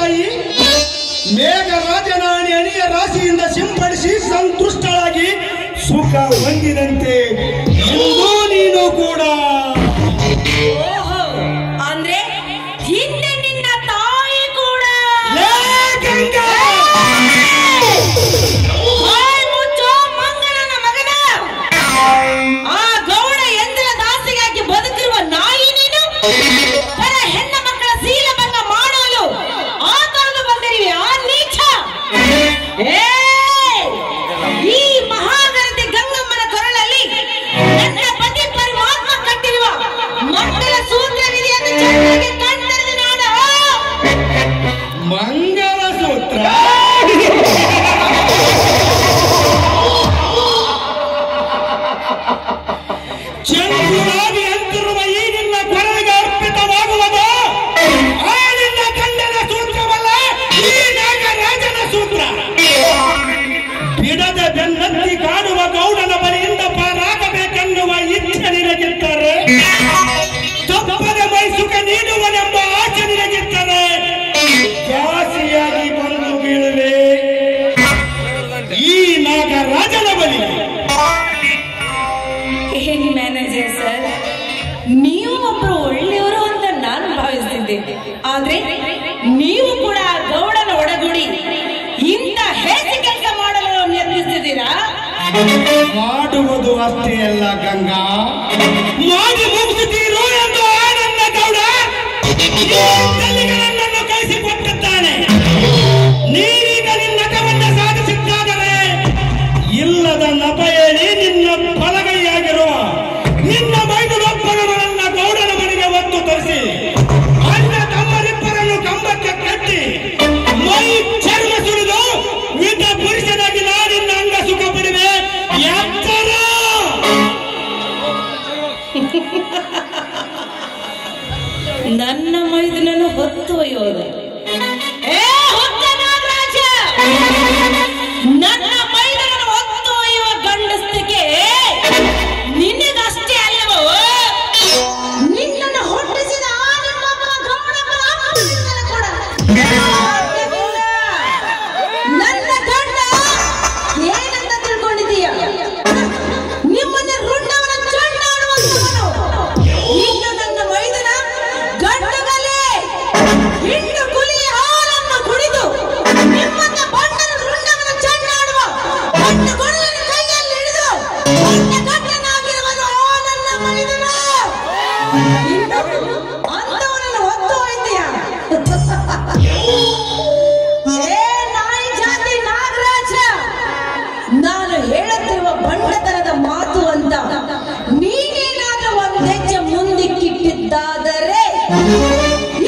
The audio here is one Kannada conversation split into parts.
ತಾಯಿ ಮೇಘರಾಜನ ಅಣಿಯ ರಾಶಿಯಿಂದ ಸಿಂಪಡಿಸಿ ಸಂತುಷ್ಟಳಾಗಿ ಸುಖ ಹೊಂದಿದಂತೆ ಎಂದು ನೀನು ಕೂಡ. ಅಂದ್ರೆ ಹಿಂದೆ ನಿನ್ನ ತಾಯಿ ಕೂಡ ಮುಚ್ಚೋ ಮಂಗಳನ ಮಗನ ಆ ಗೌಡ ಎಂದರ ದಾಸಿಗಾಗಿ ಬದುಕಿರುವ ನಾಯಿ ನೀನು. ಹೆಣ್ಣ ಮಕ್ಕಳ ಶೀಲಭಂಗ ಮಾಡಲು ಆ ತರದು ಬಂದಿರುವೆ ಆ ನೀಚ. ಈ ಮಹಾಗಣತಿ ಗಂಗಮ್ಮನ ಕೊರಳಲ್ಲಿ ನನ್ನ ಪತಿ ಪರಮಾತ್ಮ ಕಟ್ಟಿರುವ ಮಂಗಲ ಸೂತ್ರವಿದೆಯನ್ನು ಚೆನ್ನಾಗಿ ಕಂಡದ್ದು ನಾನು. ಮಂಗಲ ಸೂತ್ರ ಚಂದ್ರಾಗಿ ಅಂತಿರುವ ಈ ನಿನ್ನ ಕೊರಳಿಗೆ ಅರ್ಪಿತವಾಗುವುದು ಆ ನಿನ್ನ ಗಂಡನ ಸೂತ್ರವಲ್ಲ, ಈ ನಾಗರಾಜನ ಸೂತ್ರ. ಬಿಡದ ಬೆನ್ನತ್ತಿ ಕಾಣುವ ಗೌಡನ ಬಳಿಯಿಂದ ಪಾರಾಗಬೇಕೆನ್ನುವ ಇಚ್ಛೆ ನಿನಗಿದ್ದರೆ, ತಪ್ಪದ ಮೈಸುಖ ನೀಡುವನೆಂಬ ಆಚೆ ನಿನಗಿದ್ದರೆ ಜಾಸ್ತಿಯಾಗಿ ಬಂದು ಬೀಳುವೆ ಈ ನಾಗರಾಜನ ಬಳಿ. ಏನ್ ಮ್ಯಾನೇಜರ್ ಸರ್, ನೀವು ಒಬ್ರು ಒಳ್ಳೆಯವರು ಅಂತ ನಾನು ಭಾವಿಸ್ತಿದ್ದೆ. ಆದ್ರೆ ನೀವು ಕೂಡ ಗೌಡನ ಒಡಗೂಡಿ ಇಂಥ ಹೇಸಿ ಕೆಲಸ ಮಾಡಲು ಯತ್ನಿಸ್ತಿದ್ದೀರಾ? ಮಾಡುವುದು ಅಷ್ಟೇ ಅಲ್ಲ ಗಂಗಾ, ಮಾಡಿ ಮುಗಿಸುತ್ತೀರೋ ಎಂದು ಆನಂದ ಗೌಡ ನನ್ನನ್ನು ಕಳಿಸಿಕೊಟ್ಟಿದ್ದಾನೆ. ನೀನೀಗ ನಿನ್ನ ನಟವನ್ನು ಸಾಧಿಸಿದ್ದಾದರೆ ಇಲ್ಲದ ನಪ ಹೇಳಿ ನಿನ್ನ ಬಲಗೈಯಾಗಿರುವ ನಿನ್ನ ಮೈದುನೊಬ್ಬರವರನ್ನ ಗೌಡನ ಮನೆಗೆ ಒತ್ತು ತರಿಸಿ ಅಣ್ಣ ತಮ್ಮರಿಬ್ಬರನ್ನು ಕಂಬಕ್ಕೆ ಕಟ್ಟಿ ಮೈ ಚರ್ಮ ಸುರಿದು ವಿಧ ಪುರುಷನಾಗಿ ನಾಡಿನ ಅಂಗ ಸುಖ ಪಡಿವೆ. ಎತ್ತರ ನನ್ನ ಮೈದುನನ್ನು ಹೊತ್ತು ಒಯ್ಯೋದು. ನನ್ನ ಮೈದುನನ್ನು ಹೊತ್ತು ಒಯ್ಯುವ ಗಂಡಸ್ತಿಗೆ ನಿನಗಷ್ಟೇ ಅಲ್ಲವೋ, ನಿನ್ನನ್ನು ಹುಟ್ಟಿಸಿದ ನನ್ನ ಗಂಡ ಏನಂತ ತಿಳ್ಕೊಂಡಿದ್ದೀಯ? ನಿಮ್ಮನ್ನ ರುಂಡವನ ಚಂಡಾಡುವಂತವನು. ಇನ್ನು ನನ್ನ ಮೈದನ ಗಂಡಗಲೇ ಹಿಂಡು ಕುಲಿಯ ಹಾಲನ್ನು ಕುಡಿದು ನಿಮ್ಮನ್ನ ಬಂಡನ ರುಂಡವನ ಚಂಡಾಡುವ ಗಂಡ ಕೊಡಲಿನ ಕೈಯಲ್ಲಿ ಹಿಡಿದು ನನ್ನ ಗಂಡನಾಗಿರುವನು ನನ್ನ ಮೈದನ. ಅಂತವನನ್ನು ಹೊತ್ತು ಹೋಯ್ತೀಯ? ನಾಯಿ ಜಾತಿ ನಾಗರಾಜ, ನಾನು ಹೇಳುತ್ತಿರುವ ಬಂಡತನದ ಮಾತು ಅಂತ ನೀನೇನಾದ್ರೂ ಒಂದು ಹೆಜ್ಜೆ ಮುಂದಕ್ಕಿಟ್ಟಿದ್ದಾದರೆ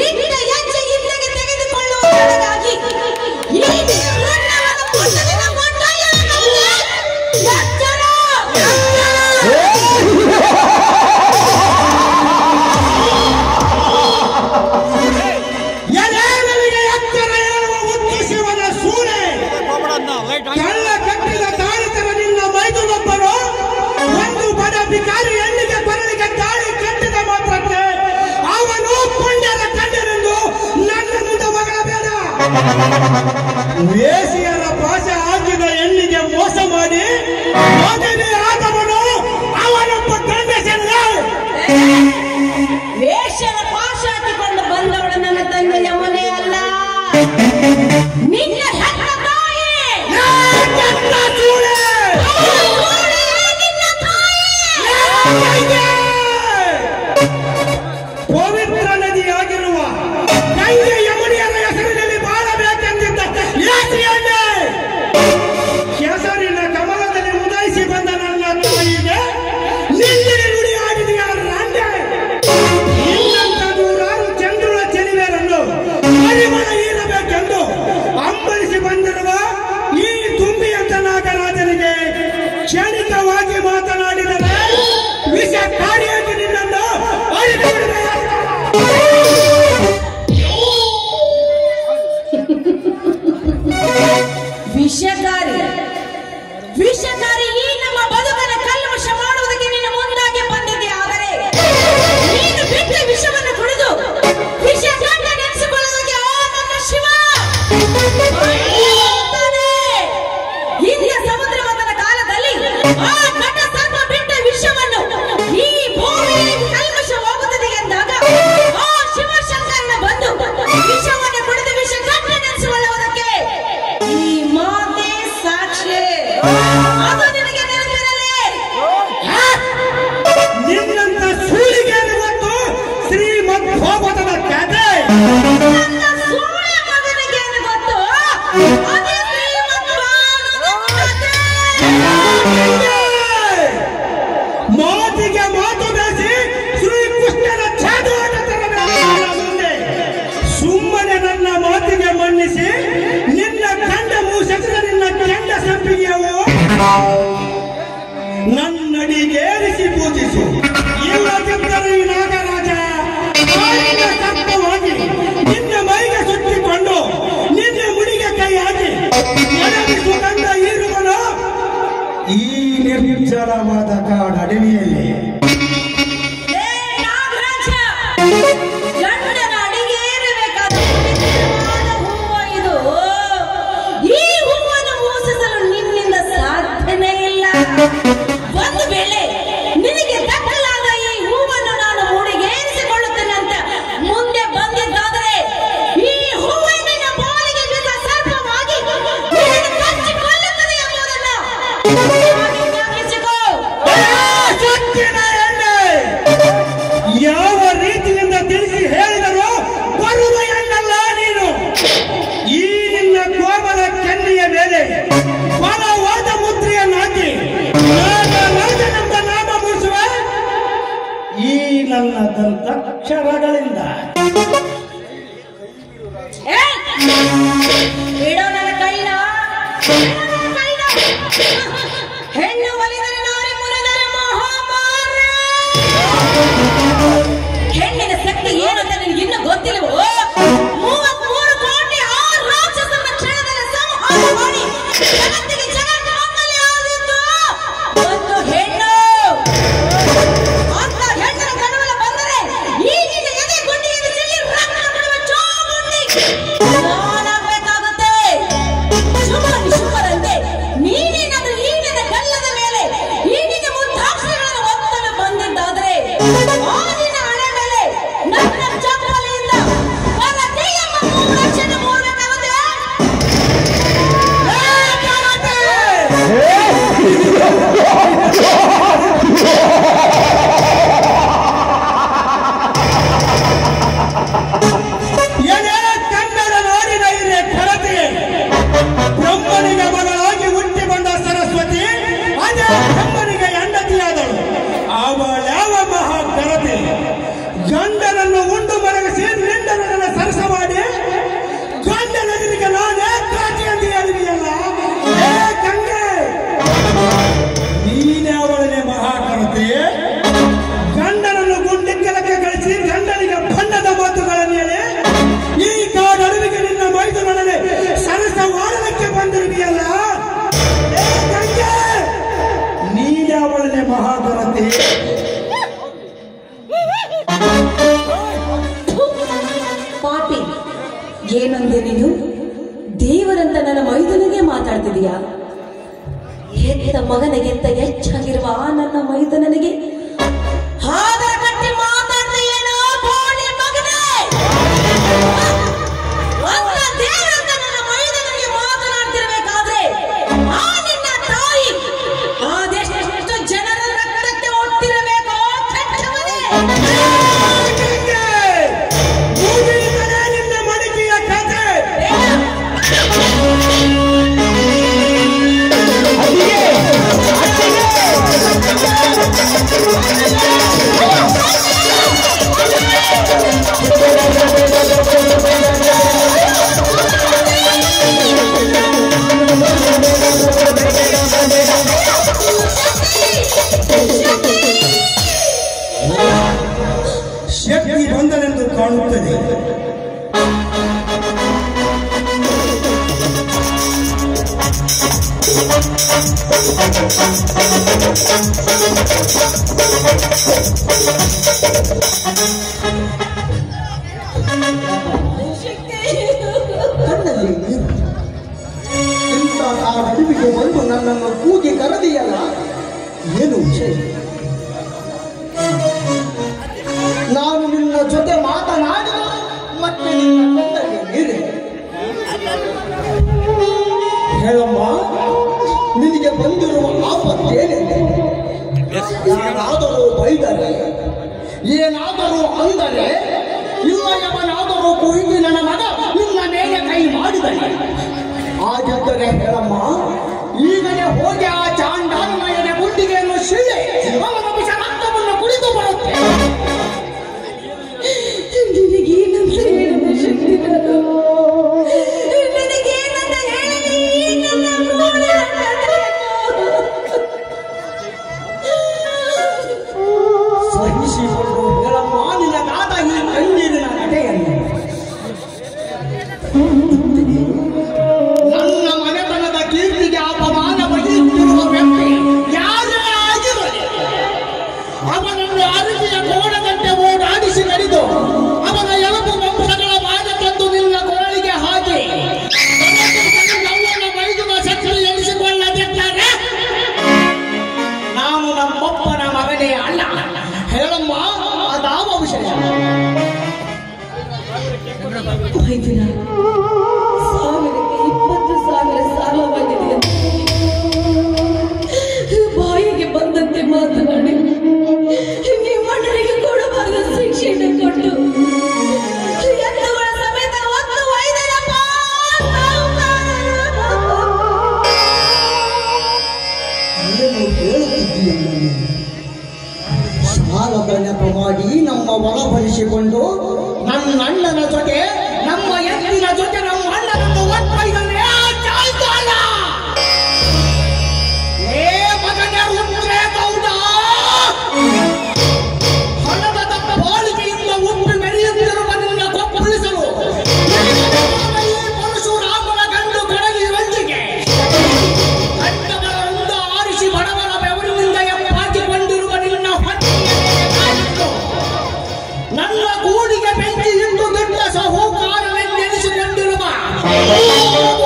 ಇಟ್ಟ ಹೆಜ್ಜೆ ಹಿಂದೆಗೆ ತೆಗೆದುಕೊಳ್ಳುವುದಕ್ಕಾಗಿ ಕಳ್ಳ ಕಟ್ಟಿದ ತಾಳಿತರ ನಿನ್ನ ಮೈದುನೊಬ್ಬರು ಒಂದು ಬಡ ಬಿಕಾರಿ ಹೆಣ್ಣಿಗೆ ಕೊರಳಿಗೆ ತಾಳಿ ಕಟ್ಟಿದ ಮಾತ್ರಕ್ಕೆ ಅವನು ಪುಣ್ಯದ ಕಣ್ಣನೆಂದು ನನ್ನ ಮುಂದೆ ಮಗಳಬೇಡ. ವೇಸಿಯರ ಭಾಷೆ ಹಾಕಿದ ಹೆಣ್ಣಿಗೆ ಮೋಸ ಮಾಡಿ ಮದುವೆ ಆದವನು ಅವನೊಬ್ಬ ಗಂಡಸಲ್ಲ. ವೇಷದ ಪಾಶ ಹಾಕಿಕೊಂಡು ಬಂದವಳು ನನ್ನ ತಂದೆಯ ಮನೆ ಅಲ್ಲ, ನಿನ್ನ ಹೆತ್ತ ತಾಯಿ. ಪವಿತ್ರ ನದಿಯಾಗಿರುವ ಗಂಗೆ ಯಮುನಿಯರ ಹೆಸರಿನಲ್ಲಿ ಬಾಳಬೇಕೆಂದಿದ್ದ ಕೆಸರಿನ ಕಮಲದಲ್ಲಿ ಉದಯಿಸಿ ಬಂದ ನನ್ನ ತಾಯಿಗೆ ನಿಂದಿನ ನುಡಿ ಆಡಿದೆಯ ರಂಡೆ. ಇನ್ನಂತ ನೂರಾರು ಚಂದ್ರುಳ ಚೆಲುವೆರನ್ನು ಪರಿಮಳ ಹೀರಬೇಕೆಂದು ಅಂಬರಿಸಿ ಬಂದ ನನ್ನಡಿಗೇರಿಸಿ ಪೂಜಿಸು, ಇಲ್ಲದಿದ್ದರೆ ಈ ನಾಗರಾಜ ಕಾಡಿನ ಸರ್ಪವಾಗಿ ನಿನ್ನ ಮೈಗೆ ಸುತ್ತಿಕೊಂಡು ನಿನ್ನ ಮುಡಿಗೆ ಕೈ ಹಾಕಿ ಎಡವಿಸು ಕಂಡ ಈರುವನು ಈ ನಿರ್ಜಲವಾದ ಕಾಡಡವಿಯಲ್ಲಿ. ಒಂದು ವೇಳೆ ನಿನಗೆ ದಕ್ಕಲಾದ ಈ ಹೂವನ್ನು ನಾನು ಮೂಡಿಗೇರಿಸಿಕೊಳ್ಳುತ್ತೇನೆ ಅಂತ ಮುಂದೆ ಬಂದಿದ್ದಾದರೆ ಈ ಹೂವಿನ ಬಾಲಿಗೆ ಬಿದ್ದ ಸರ್ಪವಾಗಿ ಕಚ್ಚಿಕೊಳ್ಳುತ್ತದೆ ಎಂಬುದನ್ನು ಜ್ಞಾಪಿಸಿಕೋ. ಯಾವ ರೀತಿಯಿಂದ ತಿಳಿಸಿ ಹೇಳಿದರೂ ಬರುವ ಎನ್ನಲ್ಲ ನೀನು. ಈ ನಿನ್ನ ಕೋಮಲ ಕೆನ್ನೆಯ ಮೇಲೆ ಬಲವಾದ ಮುದ್ರೆಯನ್ನಾಕಿ ರಾಜನೆಂಬ ನಾಮ ಮೂಡಿಸುವ ಈ ನನ್ನ ದಂತಾಕ್ಷರಗಳಿಂದ. ಇಡೋ ನನ್ನ ಕೈನ, ಹೆಣ್ಣು ಒಲಿದರೆ ನಾರಿ ಮುರಿದರೆ ಮಹಾಮಾರ. ಹೆಣ್ಣಿನ ಶಕ್ತಿ ಏನು ಅಂತ ನಿನಗೆ ಇನ್ನೂ ಗೊತ್ತಿಲ್ಲವೋ? 33 ಕೋಟಿ ಆ ರಾಕ್ಷಸನ ಕ್ಷಣದಲ್ಲಿ ಸಂಹಾರ ಮಾಡಿ ಜಗತ್ತಿಗೆ ಜಗನ್ಮಾಂಗಲ್ಯ ಆದಿದ್ದು ಒಂದು ಹೆಣ್ಣು. ಅಂತ ಹೆಣ್ಣರ ಕನವಲ ಬಂದರೆ ಈ ನಿನ್ನ ಎದೆ ಗುಂಡಿಯನ್ನು ಚೆಲ್ಲಿ ರಕ್ತ ಬಿಡುವ ಚಾಮುಂಡಿ ನಾನಾಗಬೇಕಾಗುತ್ತೆ. ಶುಭರಂತೆ ನೀನೇನಾದ್ರೂ ಈ ನಿನ್ನ ಗಲ್ಲದ ಮೇಲೆ ಈ ನಿನ್ನ ಮುದ್ದಾಕ್ಷರಗಳನ್ನು ಒತ್ತಲು ಬಂದಿದ್ದಾದ್ರೆ ಆ ನಿನ್ನ ಹಣೆ ಮೇಲೆ ನನ್ನ ಚಪ್ಪಲಿಯಿಂದ ಬಲತೆಯ ಮೂರಕ್ಷಣೆ ಮೂಡಬೇಕಾಗುತ್ತೆ. ಕನ್ನಡ ನಾಡಿನ ಹಿರಿಯ ಖರತೆ, ಬ್ರಹ್ಮನಿಗೆ ಮಗಳಾಗಿ ಹುಟ್ಟಿ ಬಂದ ಸರಸ್ವತಿ ಅದೇ ಬ್ರಹ್ಮನಿಗೆ ಹೆಂಡತಿಯಾದಳು. ಅವಳ್ಯಾವ ಮಹಾ ಖರತೆ, ಗಂಡನನ್ನು ಉಂಡು ಮರಗಿಸಿ ನಿಂಡನನ್ನ ಸರಸ ಮಾಡಿ ಗಂಡನೆದುರಿಗೆ ನಾನೇ ಕಾಟಿ ಅಂತ ಹೇಳಿದೆಯಲ್ಲ. ಗಂಗೆ, ನೀನೇ ಅವಳನೆ ಮಹಾಕರತೆ. ಗಂಡನನ್ನು ಗುಂಡಿಕ್ಕಲಕ್ಕೆ ಗಳಿಸಿ ಗಂಡನಿಗೆ ಬಣ್ಣದ ಮಾತುಗಳನ್ನು ಹೇಳಿ ಈ ಕಾಡಳುವಿಗೆ ನಿನ್ನ ಮೈದುನೊಡನೆ ಸರಸ ಮಾಡಲಿಕ್ಕೆ ಬಂದಿರುವೆಯಲ್ಲ. ಗಂಗೆ, ನೀನೇ ಅವಳನೆ ಮಹಾಕರತೆ. ಪಾಪಿ, ಏನಂದೆ ನೀನು? ದೇವರಂತ ನನ್ನ ಮೈದುನಿಗೆ ಮಾತಾಡ್ತಿದೀಯಾ? ಹೆತ್ತ ಮಗನಿಗಿಂತ ಹೆಚ್ಚಾಗಿರುವ ಆ ನನ್ನ ಮೈದುನನಿಗೆ ಹಾದರ ಕಟ್ಟಿ ಮಾತಾಡ್ತೀಯೇನೋ ಬೋಳಿ ಮಗನೇ? ಅಂತ ದೇವರಂತ ನನ್ನ ಮೈದುನಿಗೆ ಮಾತನಾಡ್ತಿರ್ಬೇಕಾದ್ರೆ ಆ ನಿನ್ನ ತಾಯಿ ಅದೆಷ್ಟು ಜನರ ರಕ್ತಕ್ಕೆ ಒಟ್ಟಿರಬೇಕೋ ಕೆಟ್ಟವನೇ. ನಿನ್ನ ಮಡಿಕೆಯ ಕಥೆ ಶಕ್ತಿ ಬಂದನೆಂದು ಕಾಣುತ್ತದೆ. ಕಣ್ಣಲ್ಲಿ ನೀರು. ಇಂಥ ಆ ಅಡವಿಗೆ ಬಂದು ನನ್ನನ್ನು ಕೂಗಿ ಕರೆದಿಯಲ್ಲ, ಏನು ವಿಷಯ? ನಾನು ನಿನ್ನ ಜೊತೆ ಮಾತನಾಡಿ ಮತ್ತೆ ನಿನ್ನ ಕಣ್ಣಲ್ಲಿ ನೀರೆ. ಹೇಳಮ್ಮ, ನಿನಗೆ ಬಂದಿರುವ ಆಪತ್ತೇನಿದೆ? ಯಾರಾದರೂ ಬೈದರೆ, ಏನಾದರೂ ಅಂದರೆ, ಇಲ್ಲ ಯವನಾದರೂ ಕುಹಿದು ನನ್ನ ಮಗ ನಿನ್ನ ಮೇಲೆ ಕೈ ಮಾಡಿದನೆ. ಆಗಿದ್ದರೆ ಹೇಳಮ್ಮ, ಈಗಲೇ ಹೋಗಿ ಆ ಚಾಂಡಾಲನ ಗುಂಡಿಗೆಯನ್ನು ಶಿಳ್ಳೆ ಅವನ ವಿಷ ರಕ್ತವನ್ನು ಕುಡಿದು ಬರುತ್ತೆ. ನಿನಗೇನಂತ ಹೇಳದ ಶಕ್ತಿ ನನಗೇನಂತ ಹೇಳಿ ನನ್ನ ವೈದ್ಯರ 20,000 ಸಾಲವಾಗಿದೆ. ಬಾಯಿಗೆ ಬಂದಂತೆ ಮಾತನಾಡಿ ನಿಮ್ಮಣ್ಣನಿಗೆ ಕೊಡಬಾರದ ಶಿಕ್ಷೆಯನ್ನು ಕೊಟ್ಟು ಎತ್ತುಗಳ ಸಮೇತ ಒಂದು ವೈದ್ಯರಪ್ಪ ಸಾಲದ ನೆಪ ಮಾಡಿ ನಮ್ಮ ಒಳಪಡಿಸಿಕೊಂಡು ನನ್ನ ಅಣ್ಣನ ಜೊತೆ ನಮ್ಮ ಎತ್ತಿನ ಜೊತೆ ನಮ್ಮ ಅಣ್ಣನನ್ನು ಒಪ್ಪೈದನೆ ಹಣದ ಬಾಳಿಕೆಯಿಂದ ಉಪ್ಪಿ ಮೆರೆಯುತ್ತಿರುವ ನಿನ್ನ ಕೊಪ್ಪಳಿಸಲು ಪರಶುರಾಮನ ಗಂಡು ಕಡಗಿ ವಂಚಿಕೆ ಗಂಡಗಳಿಂದ ಆರಿಸಿ ಬಡವರ ಬೆವರಿನಿಂದ ಎಪ್ಪಾಕಿಕೊಂಡಿರುವ ನಿನ್ನ ಹೊಟ್ಟೆಯನ್ನು ನನ್ನ ಗೂಡಿಗೆ ಬೆಂಕಿ ಇಂದು ದೊಡ್ಡ ಸಹೋಕಾರವೆಂದೆನಿಸಿಕೊಂಡಿರುವ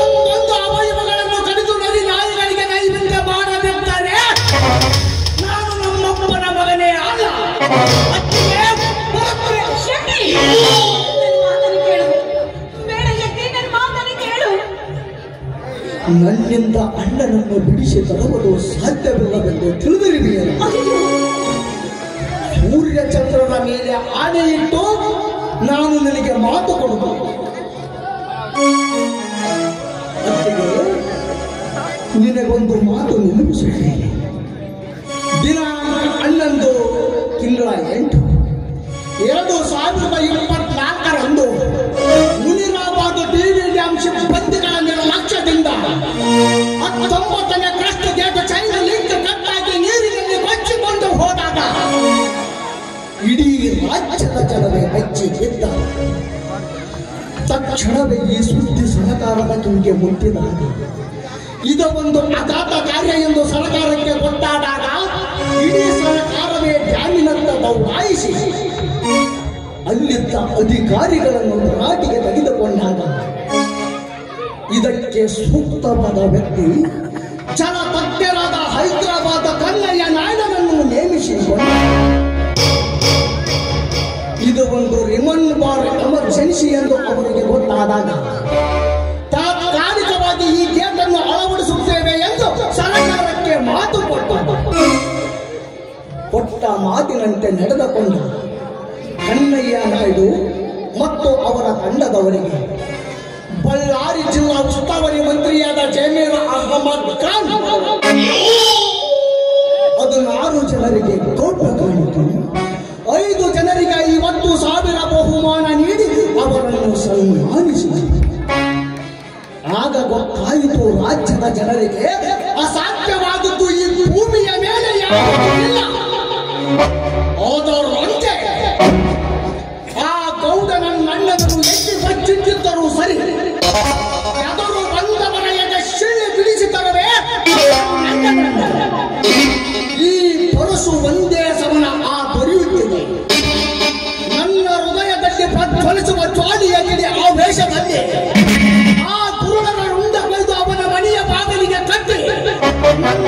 ಒಂದೊಂದು ಅವಯವಗಳನ್ನು ಕಡಿದು ನರಿ ನಾಯಿಗಳಿಗೆ ನೈವೇದ್ಯ ಮಾಡದಿದ್ದರೆ ನಾನು ನಮ್ಮಪ್ಪನ ಮಗನೇ ಅಲ್ಲ. ನನ್ನಿಂದ ಅಣ್ಣನನ್ನು ಬಿಡಿಸಿ ತರುವುದು ಸಾಧ್ಯವಿಲ್ಲವೆಂದು ತಿಳಿದಿರುವೆಯಲ್ಲ. ಸೂರ್ಯ ಚಂದ್ರನ ಮೇಲೆ ಆನೆ ಇಟ್ಟು ನಾನು ನಿನಗೆ ಮಾತು ಕೊಡುವುದು. ಅತ್ತಿಗೆ ನಿನಗೊಂದು ಮಾತು ನೆನಪಿಸುತ್ತೇನೆ. ದಿನ 11 ತಿಂಗಳ 8 2024ರಂದು ಮುನಿರಾಬಾದ್ ಟಿವಿ ಡ್ಯಾಮ್ ಸಿಬ್ಬಂದಿಗಳ ನಿರ್ಲಕ್ಷ್ಯದಿಂದ 19ನೇ ಕ್ರಸ್ಟ್ ಗೇಟ್ ಚೈನಾ ಲಿಂಕ್ ಕಟ್ಟಾಗಿ ನೀರಿನಲ್ಲಿ ಕೊಚ್ಚಿಕೊಂಡು ಹೋದಾಗ ಇಡೀ ರಾಜ್ಯದ ಜನವೇ ಬೆಚ್ಚಿ ಬಿದ್ದ. ತಕ್ಷಣವೇ ಈ ಸುದ್ದಿ ಸರ್ಕಾರದ ಕಿವಿಗೆ ಮುಟ್ಟಿದಾಗ ಇದೊಂದು ಅಗಾಧ ಕಾರ್ಯ ಎಂದು ಸರ್ಕಾರಕ್ಕೆ ಗೊತ್ತಾದಾಗ ಇಡೀ ಸರ್ಕಾರವೇ ಡ್ಯಾಮಿನತ್ತ ದೌಡಾಯಿಸಿ ಅಲ್ಲಿದ್ದ ಅಧಿಕಾರಿಗಳನ್ನು ತರಾಟೆಗೆ ತೆಗೆದುಕೊಂಡಾಗ ಇದಕ್ಕೆ ಸೂಕ್ತವಾದ ವ್ಯಕ್ತಿ ಜಲ ತಜ್ಞರಾದ ಹೈದರಾಬಾದ್ ಕನ್ನಯ್ಯ ನಾಯ್ಡನನ್ನು ನೇಮಿಸಿಕೊಂಡ. ಇದು ಒಂದು ರಿಮೈಂಡರ್ ಎಮರ್ಜೆನ್ಸಿ ಎಂದು ಅವರಿಗೆ ಗೊತ್ತಾದಾಗ ತಾತ್ಕಾಲಿಕವಾಗಿ ಈ ಗೇಟ್ ಅನ್ನು ಅಳವಡಿಸುತ್ತೇವೆ ಎಂದು ಸರ್ಕಾರಕ್ಕೆ ಮಾತು ಕೊಟ್ಟ ಮಾತಿನಂತೆ ನಡೆದುಕೊಂಡ ಕನ್ನಯ್ಯ ನಾಯ್ಡು ಮತ್ತು ಅವರ ತಂಡದವರಿಗೆ ಬಳ್ಳಾರಿ ಜಿಲ್ಲಾ ಉಸ್ತುವಾರಿ ಮಂತ್ರಿಯಾದ ಜಮೀರ್ ಅಹಮದ್ ಖಾನ್ 16 ಜನರಿಗೆ ಗೌರವ ಕಾಣಿತು. 5 ಜನರಿಗೆ 50,000 ಬಹುಮಾನ ನೀಡಿ ಅವರನ್ನು ಸನ್ಮಾನಿಸಿದರು. ಆಗ ಗೊತ್ತಾಯಿತು ರಾಜ್ಯದ ಜನರಿಗೆ ಅಸಾಧ್ಯವಾದದ್ದು ಈ ಭೂಮಿಯ ಮೇಲೆ ಯಾವುದೂ ಇಲ್ಲ. ಅದರಂತೆ ಆ ಗೌಡನ ನನ್ನನ್ನು ಎತ್ತಿ ಬಚ್ಚಿಟ್ಟಿದ್ದರೂ ಸರಿ, ಎದುರು ಬಂದವರ ಎದೆ ಶಿಳ್ಳೆ ಬಿಡಿಸಿದರವೇ ಈ ಪರಶು ಒಂದೇ ಸಮನ ಆ ದೊರೆಯುತ್ತಿದೆ. ನನ್ನ ಹೃದಯದಲ್ಲಿ ಪ್ರಜ್ವಲಿಸುವ ಜ್ವಾಲಿಯ ಗಿಡಿ ಆವೇಶದಲ್ಲಿ ಆ ಗುರುಗಳ ರುಂಡ ಕೊಯ್ದು ಅವನ ಮನೆಯ ಬಾಗಿಲಿಗೆ ಕಟ್ಟಿ ನನ್ನ